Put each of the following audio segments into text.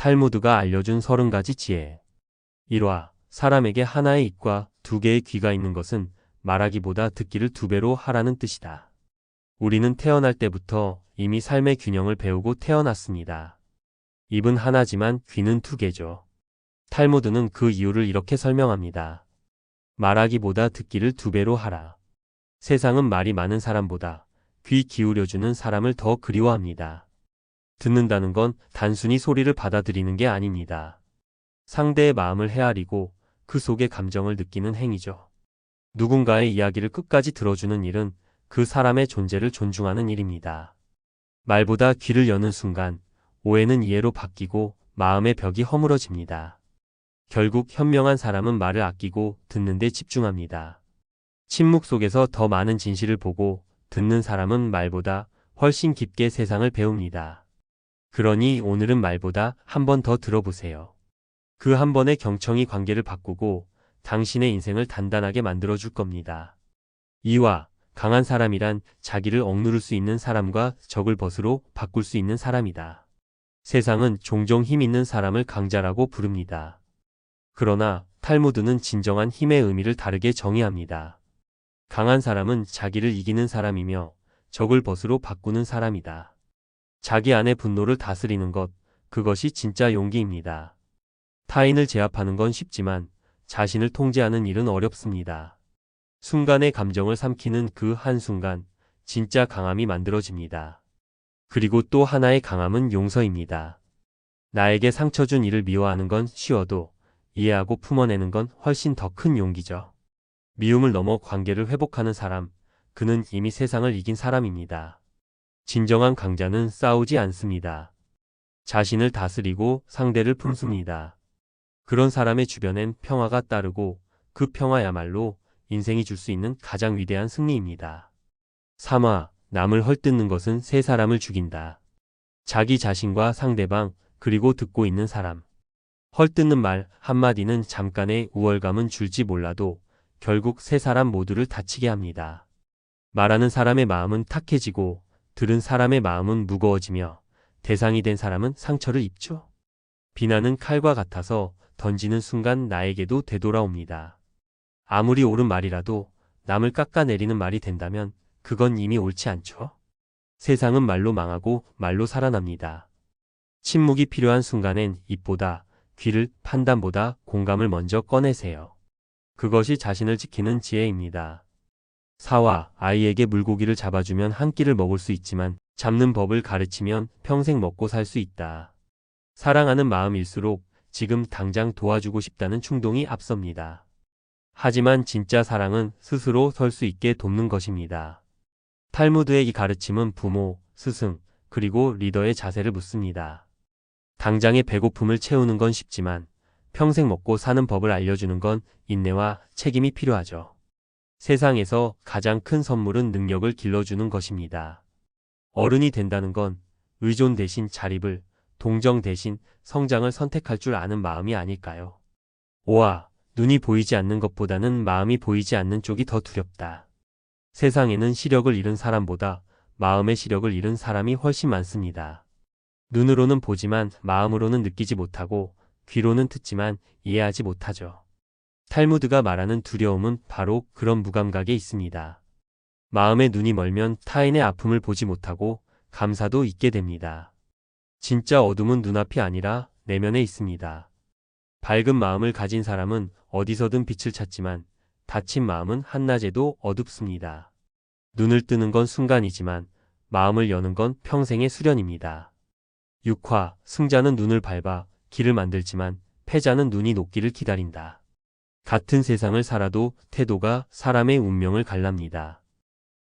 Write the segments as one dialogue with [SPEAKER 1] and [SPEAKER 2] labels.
[SPEAKER 1] 탈무드가 알려준 30가지 지혜. 1화. 사람에게 하나의 입과 2개의 귀가 있는 것은 말하기보다 듣기를 2배로 하라는 뜻이다. 우리는 태어날 때부터 이미 삶의 균형을 배우고 태어났습니다. 입은 하나지만 귀는 2개죠. 탈무드는 그 이유를 이렇게 설명합니다. 말하기보다 듣기를 2배로 하라. 세상은 말이 많은 사람보다 귀 기울여주는 사람을 더 그리워합니다. 듣는다는 건 단순히 소리를 받아들이는 게 아닙니다. 상대의 마음을 헤아리고 그 속의 감정을 느끼는 행위죠. 누군가의 이야기를 끝까지 들어주는 일은 그 사람의 존재를 존중하는 일입니다. 말보다 귀를 여는 순간 오해는 이해로 바뀌고 마음의 벽이 허물어집니다. 결국 현명한 사람은 말을 아끼고 듣는 데 집중합니다. 침묵 속에서 더 많은 진실을 보고 듣는 사람은 말보다 훨씬 깊게 세상을 배웁니다. 그러니 오늘은 말보다 한 번 더 들어보세요. 그 한 번의 경청이 관계를 바꾸고 당신의 인생을 단단하게 만들어줄 겁니다. 2화. 강한 사람이란 자기를 억누를 수 있는 사람과 적을 벗으로 바꿀 수 있는 사람이다. 세상은 종종 힘 있는 사람을 강자라고 부릅니다. 그러나 탈무드는 진정한 힘의 의미를 다르게 정의합니다. 강한 사람은 자기를 이기는 사람이며 적을 벗으로 바꾸는 사람이다. 자기 안의 분노를 다스리는 것, 그것이 진짜 용기입니다. 타인을 제압하는 건 쉽지만 자신을 통제하는 일은 어렵습니다. 순간의 감정을 삼키는 그 한순간 진짜 강함이 만들어집니다. 그리고 또 하나의 강함은 용서입니다. 나에게 상처 준 이를 미워하는 건 쉬워도 이해하고 품어내는 건 훨씬 더 큰 용기죠. 미움을 넘어 관계를 회복하는 사람, 그는 이미 세상을 이긴 사람입니다. 진정한 강자는 싸우지 않습니다. 자신을 다스리고 상대를 품습니다. 그런 사람의 주변엔 평화가 따르고 그 평화야말로 인생이 줄 수 있는 가장 위대한 승리입니다. 3화. 남을 헐뜯는 것은 세 사람을 죽인다. 자기 자신과 상대방, 그리고 듣고 있는 사람. 헐뜯는 말 한마디는 잠깐의 우월감은 줄지 몰라도 결국 세 사람 모두를 다치게 합니다. 말하는 사람의 마음은 탁해지고 들은 사람의 마음은 무거워지며 대상이 된 사람은 상처를 입죠. 비난은 칼과 같아서 던지는 순간 나에게도 되돌아옵니다. 아무리 옳은 말이라도 남을 깎아내리는 말이 된다면 그건 이미 옳지 않죠. 세상은 말로 망하고 말로 살아납니다. 침묵이 필요한 순간엔 입보다 귀를, 판단보다 공감을 먼저 꺼내세요. 그것이 자신을 지키는 지혜입니다. 4화. 아이에게 물고기를 잡아주면 한 끼를 먹을 수 있지만 잡는 법을 가르치면 평생 먹고 살 수 있다. 사랑하는 마음일수록 지금 당장 도와주고 싶다는 충동이 앞섭니다. 하지만 진짜 사랑은 스스로 설 수 있게 돕는 것입니다. 탈무드의 이 가르침은 부모, 스승, 그리고 리더의 자세를 묻습니다. 당장의 배고픔을 채우는 건 쉽지만 평생 먹고 사는 법을 알려주는 건 인내와 책임이 필요하죠. 세상에서 가장 큰 선물은 능력을 길러주는 것입니다. 어른이 된다는 건 의존 대신 자립을, 동정 대신 성장을 선택할 줄 아는 마음이 아닐까요? 5화. 눈이 보이지 않는 것보다는 마음이 보이지 않는 쪽이 더 두렵다. 세상에는 시력을 잃은 사람보다 마음의 시력을 잃은 사람이 훨씬 많습니다. 눈으로는 보지만 마음으로는 느끼지 못하고 귀로는 듣지만 이해하지 못하죠. 탈무드가 말하는 두려움은 바로 그런 무감각에 있습니다. 마음의 눈이 멀면 타인의 아픔을 보지 못하고 감사도 잊게 됩니다. 진짜 어둠은 눈앞이 아니라 내면에 있습니다. 밝은 마음을 가진 사람은 어디서든 빛을 찾지만 닫힌 마음은 한낮에도 어둡습니다. 눈을 뜨는 건 순간이지만 마음을 여는 건 평생의 수련입니다. 6화. 승자는 눈을 밟아 길을 만들지만 패자는 눈이 녹기를 기다린다. 같은 세상을 살아도 태도가 사람의 운명을 갈랍니다.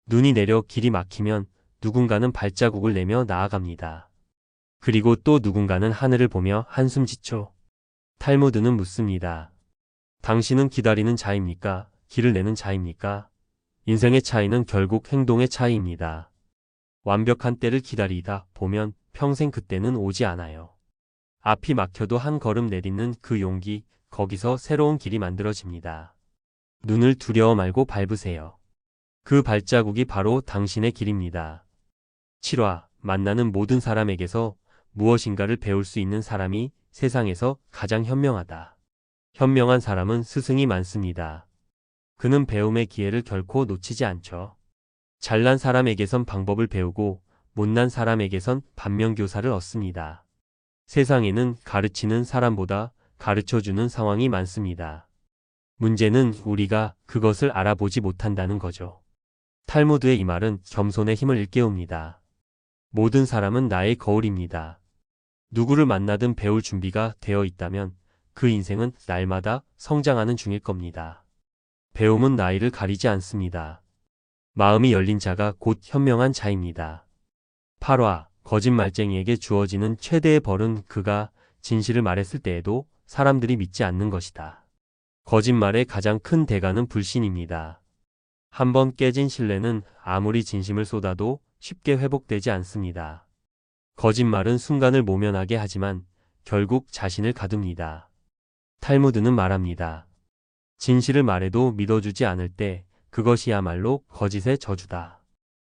[SPEAKER 1] 눈이 내려 길이 막히면 누군가는 발자국을 내며 나아갑니다. 그리고 또 누군가는 하늘을 보며 한숨 짓죠. 탈무드는 묻습니다. 당신은 기다리는 자입니까? 길을 내는 자입니까? 인생의 차이는 결국 행동의 차이입니다. 완벽한 때를 기다리다 보면 평생 그때는 오지 않아요. 앞이 막혀도 한 걸음 내딛는 그 용기, 거기서 새로운 길이 만들어집니다. 눈을 두려워 말고 밟으세요. 그 발자국이 바로 당신의 길입니다. 7화. 만나는 모든 사람에게서 무엇인가를 배울 수 있는 사람이 세상에서 가장 현명하다. 현명한 사람은 스승이 많습니다. 그는 배움의 기회를 결코 놓치지 않죠. 잘난 사람에게선 방법을 배우고 못난 사람에게선 반면교사를 얻습니다. 세상에는 가르치는 사람보다 가르쳐주는 상황이 많습니다. 문제는 우리가 그것을 알아보지 못한다는 거죠. 탈무드의 이 말은 겸손의 힘을 일깨웁니다. 모든 사람은 나의 거울입니다. 누구를 만나든 배울 준비가 되어 있다면 그 인생은 날마다 성장하는 중일 겁니다. 배움은 나이를 가리지 않습니다. 마음이 열린 자가 곧 현명한 자입니다. 8화 거짓말쟁이에게 주어지는 최대의 벌은 그가 진실을 말했을 때에도 사람들이 믿지 않는 것이다. 거짓말의 가장 큰 대가는 불신입니다. 한번 깨진 신뢰는 아무리 진심을 쏟아도 쉽게 회복되지 않습니다. 거짓말은 순간을 모면하게 하지만 결국 자신을 가둡니다. 탈무드는 말합니다. 진실을 말해도 믿어주지 않을 때 그것이야말로 거짓의 저주다.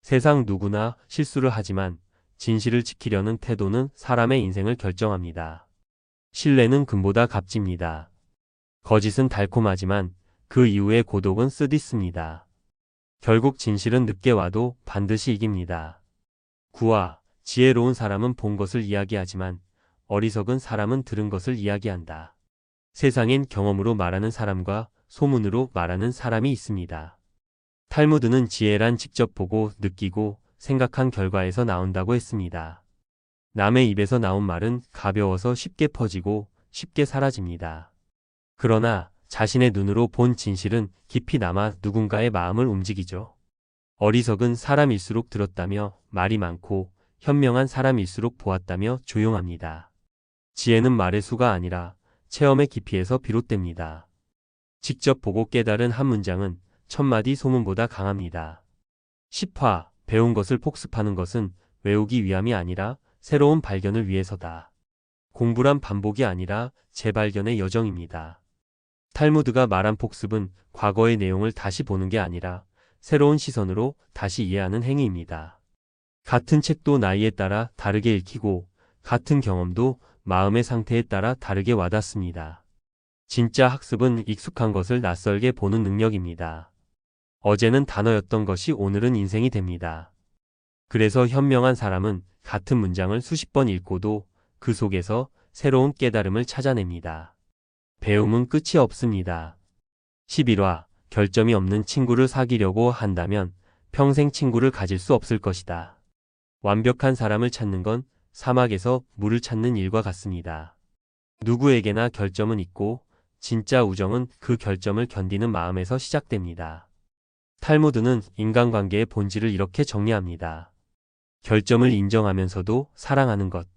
[SPEAKER 1] 세상 누구나 실수를 하지만 진실을 지키려는 태도는 사람의 인생을 결정합니다. 신뢰는 금보다 값집니다. 거짓은 달콤하지만 그 이후의 고독은 쓰디습니다. 결국 진실은 늦게 와도 반드시 이깁니다. 9화 지혜로운 사람은 본 것을 이야기하지만 어리석은 사람은 들은 것을 이야기한다. 세상엔 경험으로 말하는 사람과 소문으로 말하는 사람이 있습니다. 탈무드는 지혜란 직접 보고 느끼고 생각한 결과에서 나온다고 했습니다. 남의 입에서 나온 말은 가벼워서 쉽게 퍼지고 쉽게 사라집니다. 그러나 자신의 눈으로 본 진실은 깊이 남아 누군가의 마음을 움직이죠. 어리석은 사람일수록 들었다며 말이 많고 현명한 사람일수록 보았다며 조용합니다. 지혜는 말의 수가 아니라 체험의 깊이에서 비롯됩니다. 직접 보고 깨달은 한 문장은 1000마디 소문보다 강합니다. 10화 배운 것을 복습하는 것은 외우기 위함이 아니라 새로운 발견을 위해서다. 공부란 반복이 아니라 재발견의 여정입니다. 탈무드가 말한 복습은 과거의 내용을 다시 보는 게 아니라 새로운 시선으로 다시 이해하는 행위입니다. 같은 책도 나이에 따라 다르게 읽히고 같은 경험도 마음의 상태에 따라 다르게 와닿습니다. 진짜 학습은 익숙한 것을 낯설게 보는 능력입니다. 어제는 단어였던 것이 오늘은 인생이 됩니다. 그래서 현명한 사람은 같은 문장을 수십 번 읽고도 그 속에서 새로운 깨달음을 찾아냅니다. 배움은 끝이 없습니다. 11화 결점이 없는 친구를 사귀려고 한다면 평생 친구를 가질 수 없을 것이다. 완벽한 사람을 찾는 건 사막에서 물을 찾는 일과 같습니다. 누구에게나 결점은 있고 진짜 우정은 그 결점을 견디는 마음에서 시작됩니다. 탈무드는 인간관계의 본질을 이렇게 정리합니다. 결점을 인정하면서도 사랑하는 것.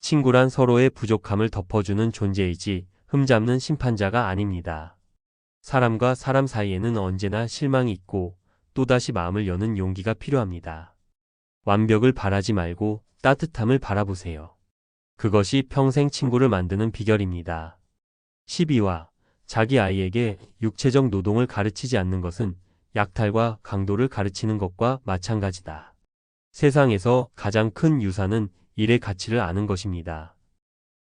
[SPEAKER 1] 친구란 서로의 부족함을 덮어주는 존재이지 흠잡는 심판자가 아닙니다. 사람과 사람 사이에는 언제나 실망이 있고 또다시 마음을 여는 용기가 필요합니다. 완벽을 바라지 말고 따뜻함을 바라보세요. 그것이 평생 친구를 만드는 비결입니다. 12화 자기 아이에게 육체적 노동을 가르치지 않는 것은 약탈과 강도를 가르치는 것과 마찬가지다. 세상에서 가장 큰 유산은 일의 가치를 아는 것입니다.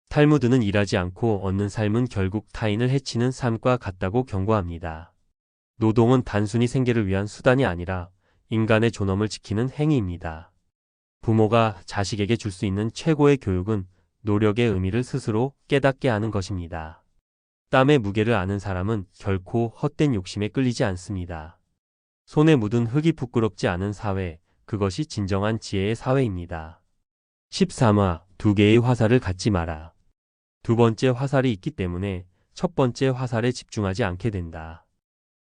[SPEAKER 1] 탈무드는 일하지 않고 얻는 삶은 결국 타인을 해치는 삶과 같다고 경고합니다. 노동은 단순히 생계를 위한 수단이 아니라 인간의 존엄을 지키는 행위입니다. 부모가 자식에게 줄 수 있는 최고의 교육은 노력의 의미를 스스로 깨닫게 하는 것입니다. 땀의 무게를 아는 사람은 결코 헛된 욕심에 끌리지 않습니다. 손에 묻은 흙이 부끄럽지 않은 사회, 그것이 진정한 지혜의 사회입니다. 13화 두 개의 화살을 갖지 마라. 두 번째 화살이 있기 때문에 첫 번째 화살에 집중하지 않게 된다.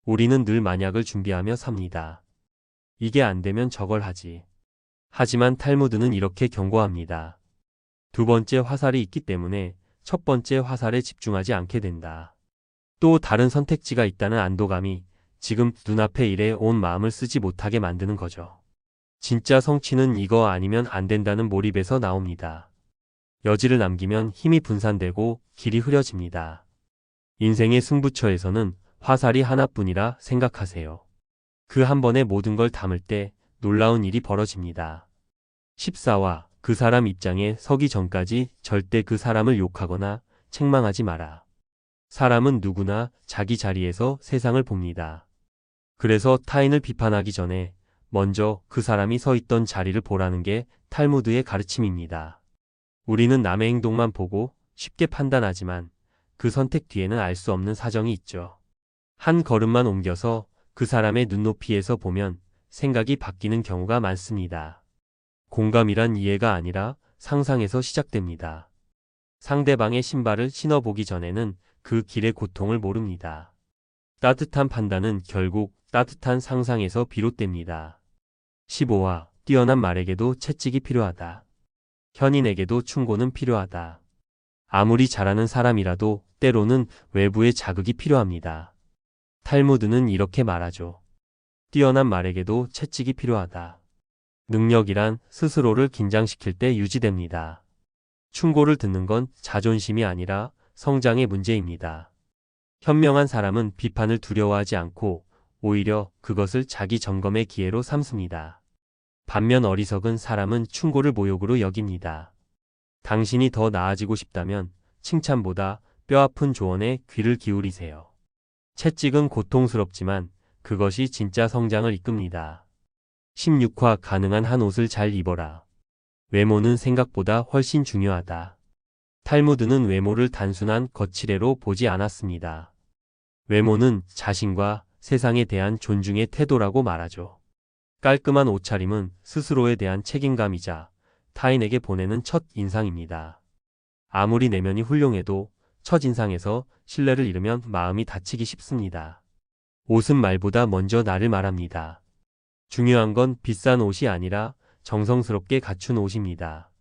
[SPEAKER 1] 우리는 늘 만약을 준비하며 삽니다. 이게 안 되면 저걸 하지. 하지만 탈무드는 이렇게 경고합니다. 두 번째 화살이 있기 때문에 첫 번째 화살에 집중하지 않게 된다. 또 다른 선택지가 있다는 안도감이 지금 눈앞의 일에 온 마음을 쓰지 못하게 만드는 거죠. 진짜 성취는 이거 아니면 안 된다는 몰입에서 나옵니다. 여지를 남기면 힘이 분산되고 길이 흐려집니다. 인생의 승부처에서는 화살이 하나뿐이라 생각하세요. 그 한 번에 모든 걸 담을 때 놀라운 일이 벌어집니다. 14화 그 사람 입장에 서기 전까지 절대 그 사람을 욕하거나 책망하지 마라. 사람은 누구나 자기 자리에서 세상을 봅니다. 그래서 타인을 비판하기 전에 먼저 그 사람이 서 있던 자리를 보라는 게 탈무드의 가르침입니다. 우리는 남의 행동만 보고 쉽게 판단하지만 그 선택 뒤에는 알 수 없는 사정이 있죠. 한 걸음만 옮겨서 그 사람의 눈높이에서 보면 생각이 바뀌는 경우가 많습니다. 공감이란 이해가 아니라 상상에서 시작됩니다. 상대방의 신발을 신어보기 전에는 그 길의 고통을 모릅니다. 따뜻한 판단은 결국 따뜻한 상상에서 비롯됩니다. 15화 뛰어난 말에게도 채찍이 필요하다. 현인에게도 충고는 필요하다. 아무리 잘하는 사람이라도 때로는 외부의 자극이 필요합니다. 탈무드는 이렇게 말하죠. 뛰어난 말에게도 채찍이 필요하다. 능력이란 스스로를 긴장시킬 때 유지됩니다. 충고를 듣는 건 자존심이 아니라 성장의 문제입니다. 현명한 사람은 비판을 두려워하지 않고 오히려 그것을 자기 점검의 기회로 삼습니다. 반면 어리석은 사람은 충고를 모욕으로 여깁니다. 당신이 더 나아지고 싶다면 칭찬보다 뼈아픈 조언에 귀를 기울이세요. 채찍은 고통스럽지만 그것이 진짜 성장을 이끕니다. 16화 가능한 한 옷을 잘 입어라. 외모는 생각보다 훨씬 중요하다. 탈무드는 외모를 단순한 거칠애로 보지 않았습니다. 외모는 자신과 세상에 대한 존중의 태도라고 말하죠. 깔끔한 옷차림은 스스로에 대한 책임감이자 타인에게 보내는 첫 인상입니다. 아무리 내면이 훌륭해도 첫 인상에서 신뢰를 잃으면 마음이 다치기 쉽습니다. 옷은 말보다 먼저 나를 말합니다. 중요한 건 비싼 옷이 아니라 정성스럽게 갖춘 옷입니다.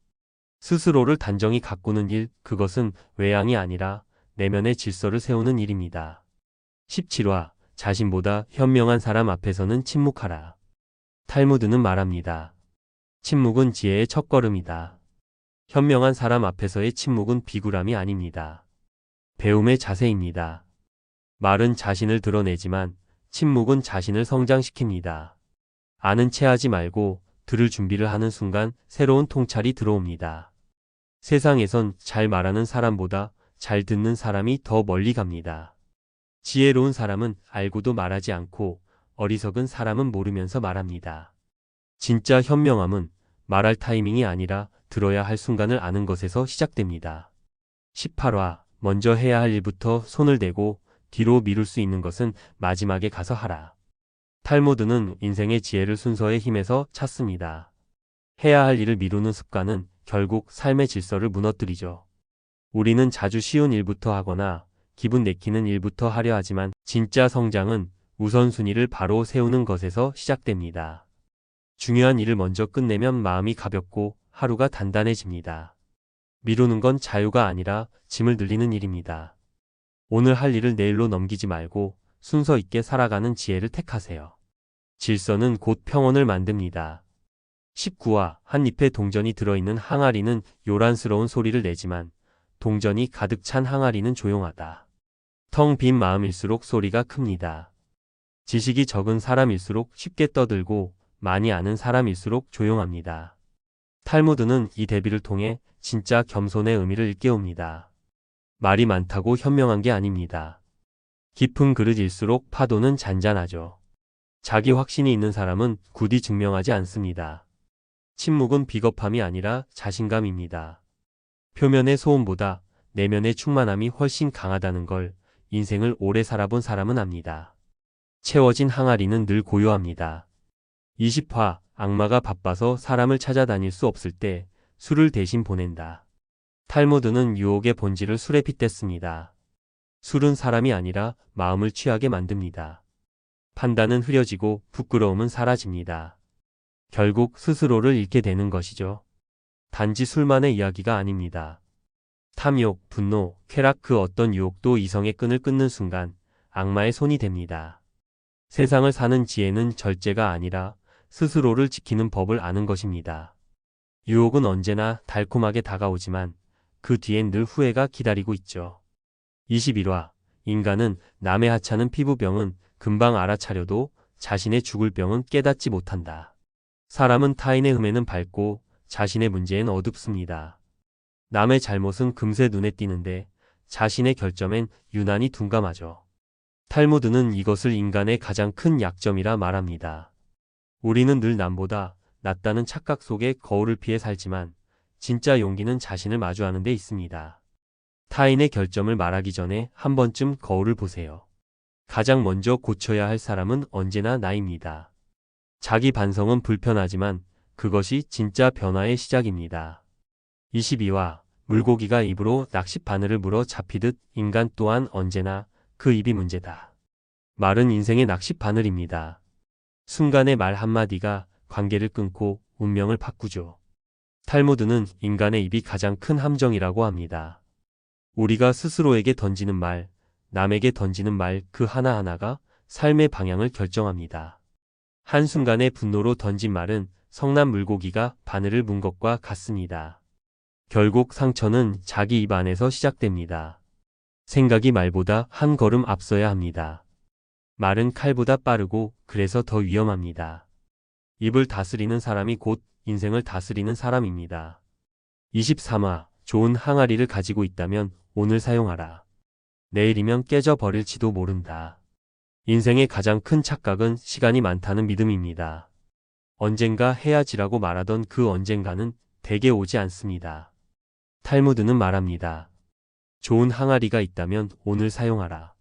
[SPEAKER 1] 스스로를 단정히 가꾸는 일, 그것은 외양이 아니라 내면의 질서를 세우는 일입니다. 17화 자신보다 현명한 사람 앞에서는 침묵하라. 탈무드는 말합니다. 침묵은 지혜의 첫걸음이다. 현명한 사람 앞에서의 침묵은 비굴함이 아닙니다. 배움의 자세입니다. 말은 자신을 드러내지만 침묵은 자신을 성장시킵니다. 아는 체 하지 말고 들을 준비를 하는 순간 새로운 통찰이 들어옵니다. 세상에선 잘 말하는 사람보다 잘 듣는 사람이 더 멀리 갑니다. 지혜로운 사람은 알고도 말하지 않고 어리석은 사람은 모르면서 말합니다. 진짜 현명함은 말할 타이밍이 아니라 들어야 할 순간을 아는 것에서 시작됩니다. 18화 먼저 해야 할 일부터 손을 대고 뒤로 미룰 수 있는 것은 마지막에 가서 하라. 탈무드는 인생의 지혜를 순서의 힘에서 찾습니다. 해야 할 일을 미루는 습관은 결국 삶의 질서를 무너뜨리죠. 우리는 자주 쉬운 일부터 하거나 기분 내키는 일부터 하려 하지만 진짜 성장은 우선순위를 바로 세우는 것에서 시작됩니다. 중요한 일을 먼저 끝내면 마음이 가볍고 하루가 단단해집니다. 미루는 건 자유가 아니라 짐을 늘리는 일입니다. 오늘 할 일을 내일로 넘기지 말고 순서 있게 살아가는 지혜를 택하세요. 질서는 곧 평온을 만듭니다. 19화 한 잎에 동전이 들어있는 항아리는 요란스러운 소리를 내지만 동전이 가득 찬 항아리는 조용하다. 텅 빈 마음일수록 소리가 큽니다. 지식이 적은 사람일수록 쉽게 떠들고 많이 아는 사람일수록 조용합니다. 탈무드는 이 대비를 통해 진짜 겸손의 의미를 일깨웁니다. 말이 많다고 현명한 게 아닙니다. 깊은 그릇일수록 파도는 잔잔하죠. 자기 확신이 있는 사람은 굳이 증명하지 않습니다. 침묵은 비겁함이 아니라 자신감입니다. 표면의 소음보다 내면의 충만함이 훨씬 강하다는 걸 인생을 오래 살아본 사람은 압니다. 채워진 항아리는 늘 고요합니다. 20화 악마가 바빠서 사람을 찾아다닐 수 없을 때 술을 대신 보낸다. 탈무드는 유혹의 본질을 술에 빗댔습니다. 술은 사람이 아니라 마음을 취하게 만듭니다. 판단은 흐려지고 부끄러움은 사라집니다. 결국 스스로를 잃게 되는 것이죠. 단지 술만의 이야기가 아닙니다. 탐욕, 분노, 쾌락 그 어떤 유혹도 이성의 끈을 끊는 순간 악마의 손이 됩니다. 세상을 사는 지혜는 절제가 아니라 스스로를 지키는 법을 아는 것입니다. 유혹은 언제나 달콤하게 다가오지만 그 뒤엔 늘 후회가 기다리고 있죠. 21화 인간은 남의 하찮은 피부병은 금방 알아차려도 자신의 죽을 병은 깨닫지 못한다. 사람은 타인의 흠에는 밟고 자신의 문제엔 어둡습니다. 남의 잘못은 금세 눈에 띄는데 자신의 결점엔 유난히 둔감하죠. 탈무드는 이것을 인간의 가장 큰 약점이라 말합니다. 우리는 늘 남보다 낫다는 착각 속에 거울을 피해 살지만 진짜 용기는 자신을 마주하는 데 있습니다. 타인의 결점을 말하기 전에 한 번쯤 거울을 보세요. 가장 먼저 고쳐야 할 사람은 언제나 나입니다. 자기 반성은 불편하지만 그것이 진짜 변화의 시작입니다. 22화 물고기가 입으로 낚시 바늘을 물어 잡히듯 인간 또한 언제나 그 입이 문제다. 말은 인생의 낚시 바늘입니다. 순간의 말 한마디가 관계를 끊고 운명을 바꾸죠. 탈무드는 인간의 입이 가장 큰 함정이라고 합니다. 우리가 스스로에게 던지는 말, 남에게 던지는 말 그 하나하나가 삶의 방향을 결정합니다. 한순간의 분노로 던진 말은 성난 물고기가 바늘을 문 것과 같습니다. 결국 상처는 자기 입 안에서 시작됩니다. 생각이 말보다 한 걸음 앞서야 합니다. 말은 칼보다 빠르고 그래서 더 위험합니다. 입을 다스리는 사람이 곧 인생을 다스리는 사람입니다. 23화 좋은 항아리를 가지고 있다면 오늘 사용하라. 내일이면 깨져버릴지도 모른다. 인생의 가장 큰 착각은 시간이 많다는 믿음입니다. 언젠가 해야지라고 말하던 그 언젠가는 대개 오지 않습니다. 탈무드는 말합니다. 좋은 항아리가 있다면 오늘 사용하라.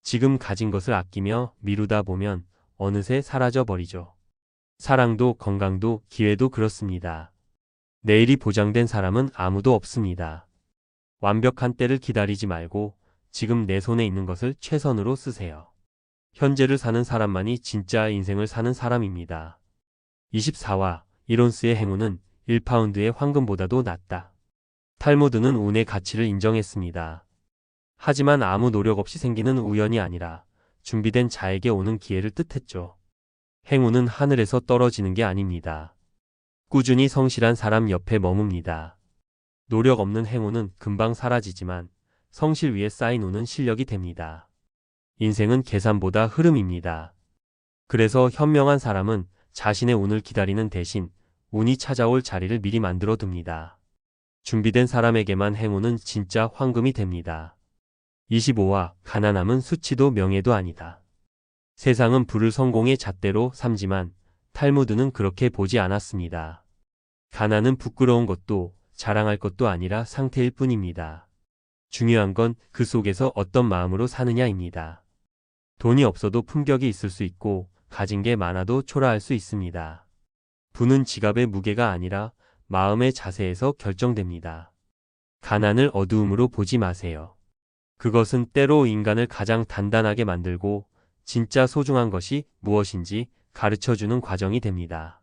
[SPEAKER 1] 지금 가진 것을 아끼며 미루다 보면 어느새 사라져 버리죠. 사랑도 건강도 기회도 그렇습니다. 내일이 보장된 사람은 아무도 없습니다. 완벽한 때를 기다리지 말고 지금 내 손에 있는 것을 최선으로 쓰세요. 현재를 사는 사람만이 진짜 인생을 사는 사람입니다. 24화 1온스의 행운은 1파운드의 황금보다도 낫다. 탈무드는 운의 가치를 인정했습니다. 하지만 아무 노력 없이 생기는 우연이 아니라 준비된 자에게 오는 기회를 뜻했죠. 행운은 하늘에서 떨어지는 게 아닙니다. 꾸준히 성실한 사람 옆에 머뭅니다. 노력 없는 행운은 금방 사라지지만 성실 위에 쌓인 운은 실력이 됩니다. 인생은 계산보다 흐름입니다. 그래서 현명한 사람은 자신의 운을 기다리는 대신 운이 찾아올 자리를 미리 만들어 둡니다. 준비된 사람에게만 행운은 진짜 황금이 됩니다. 25화 가난함은 수치도 명예도 아니다. 세상은 부를 성공의 잣대로 삼지만 탈무드는 그렇게 보지 않았습니다. 가난은 부끄러운 것도 자랑할 것도 아니라 상태일 뿐입니다. 중요한 건 그 속에서 어떤 마음으로 사느냐입니다. 돈이 없어도 품격이 있을 수 있고 가진 게 많아도 초라할 수 있습니다. 부는 지갑의 무게가 아니라 마음의 자세에서 결정됩니다. 가난을 어두움으로 보지 마세요. 그것은 때로 인간을 가장 단단하게 만들고 진짜 소중한 것이 무엇인지 가르쳐주는 과정이 됩니다.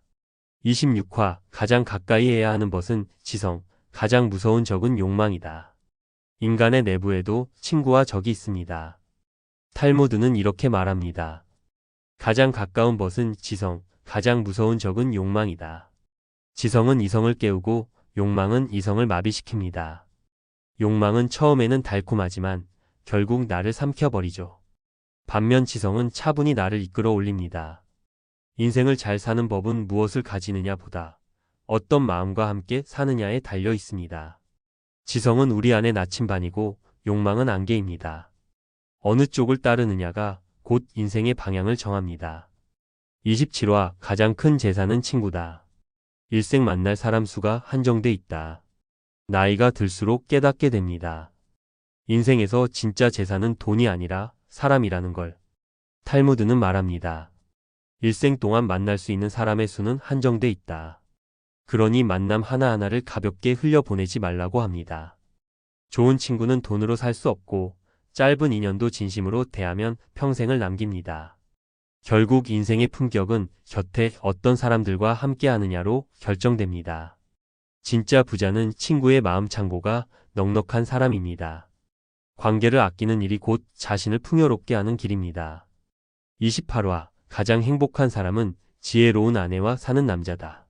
[SPEAKER 1] 26화 가장 가까이 해야 하는 것은 지성, 가장 무서운 적은 욕망이다. 인간의 내부에도 친구와 적이 있습니다. 탈무드는 이렇게 말합니다. 가장 가까운 벗은 지성, 가장 무서운 적은 욕망이다. 지성은 이성을 깨우고 욕망은 이성을 마비시킵니다. 욕망은 처음에는 달콤하지만 결국 나를 삼켜버리죠. 반면 지성은 차분히 나를 이끌어 올립니다. 인생을 잘 사는 법은 무엇을 가지느냐 보다 어떤 마음과 함께 사느냐에 달려 있습니다. 지성은 우리 안의 나침반이고 욕망은 안개입니다. 어느 쪽을 따르느냐가 곧 인생의 방향을 정합니다. 27화 가장 큰 재산은 친구다. 일생 만날 사람 수가 한정돼 있다. 나이가 들수록 깨닫게 됩니다. 인생에서 진짜 재산은 돈이 아니라 사람이라는 걸 탈무드는 말합니다. 일생 동안 만날 수 있는 사람의 수는 한정돼 있다. 그러니 만남 하나하나를 가볍게 흘려보내지 말라고 합니다. 좋은 친구는 돈으로 살 수 없고 짧은 인연도 진심으로 대하면 평생을 남깁니다. 결국 인생의 품격은 곁에 어떤 사람들과 함께 하느냐로 결정됩니다. 진짜 부자는 친구의 마음 창고가 넉넉한 사람입니다. 관계를 아끼는 일이 곧 자신을 풍요롭게 하는 길입니다. 28화 가장 행복한 사람은 지혜로운 아내와 사는 남자다.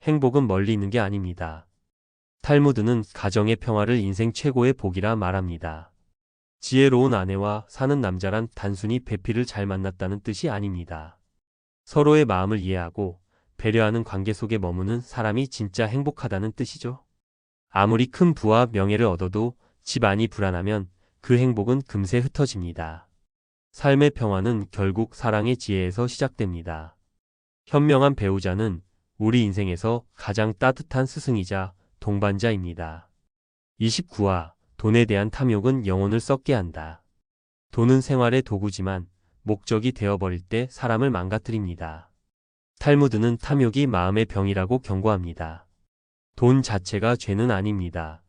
[SPEAKER 1] 행복은 멀리 있는 게 아닙니다. 탈무드는 가정의 평화를 인생 최고의 복이라 말합니다. 지혜로운 아내와 사는 남자란 단순히 배필을 잘 만났다는 뜻이 아닙니다. 서로의 마음을 이해하고 배려하는 관계 속에 머무는 사람이 진짜 행복하다는 뜻이죠. 아무리 큰 부와 명예를 얻어도 집 안이 불안하면 그 행복은 금세 흩어집니다. 삶의 평화는 결국 사랑의 지혜에서 시작됩니다. 현명한 배우자는 우리 인생에서 가장 따뜻한 스승이자 동반자입니다. 29화 돈에 대한 탐욕은 영혼을 썩게 한다. 돈은 생활의 도구지만 목적이 되어버릴 때 사람을 망가뜨립니다. 탈무드는 탐욕이 마음의 병이라고 경고합니다. 돈 자체가 죄는 아닙니다.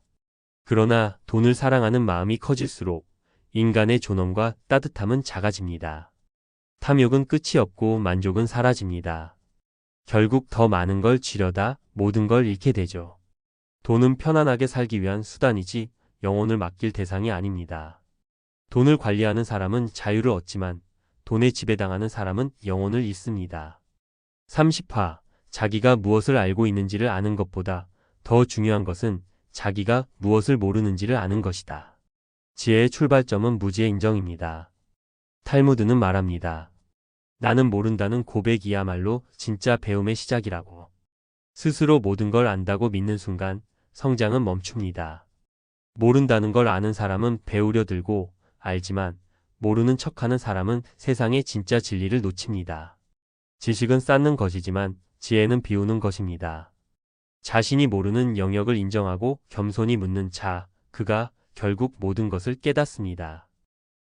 [SPEAKER 1] 그러나 돈을 사랑하는 마음이 커질수록 인간의 존엄과 따뜻함은 작아집니다. 탐욕은 끝이 없고 만족은 사라집니다. 결국 더 많은 걸 쥐려다 모든 걸 잃게 되죠. 돈은 편안하게 살기 위한 수단이지 영혼을 맡길 대상이 아닙니다. 돈을 관리하는 사람은 자유를 얻지만 돈에 지배당하는 사람은 영혼을 잃습니다. 30화 자기가 무엇을 알고 있는지를 아는 것보다 더 중요한 것은 자기가 무엇을 모르는지를 아는 것이다. 지혜의 출발점은 무지의 인정입니다. 탈무드는 말합니다. 나는 모른다는 고백이야말로 진짜 배움의 시작이라고. 스스로 모든 걸 안다고 믿는 순간 성장은 멈춥니다. 모른다는 걸 아는 사람은 배우려 들고 알지만 모르는 척하는 사람은 세상의 진짜 진리를 놓칩니다. 지식은 쌓는 것이지만 지혜는 비우는 것입니다. 자신이 모르는 영역을 인정하고 겸손히 묻는 자, 그가 결국 모든 것을 깨닫습니다.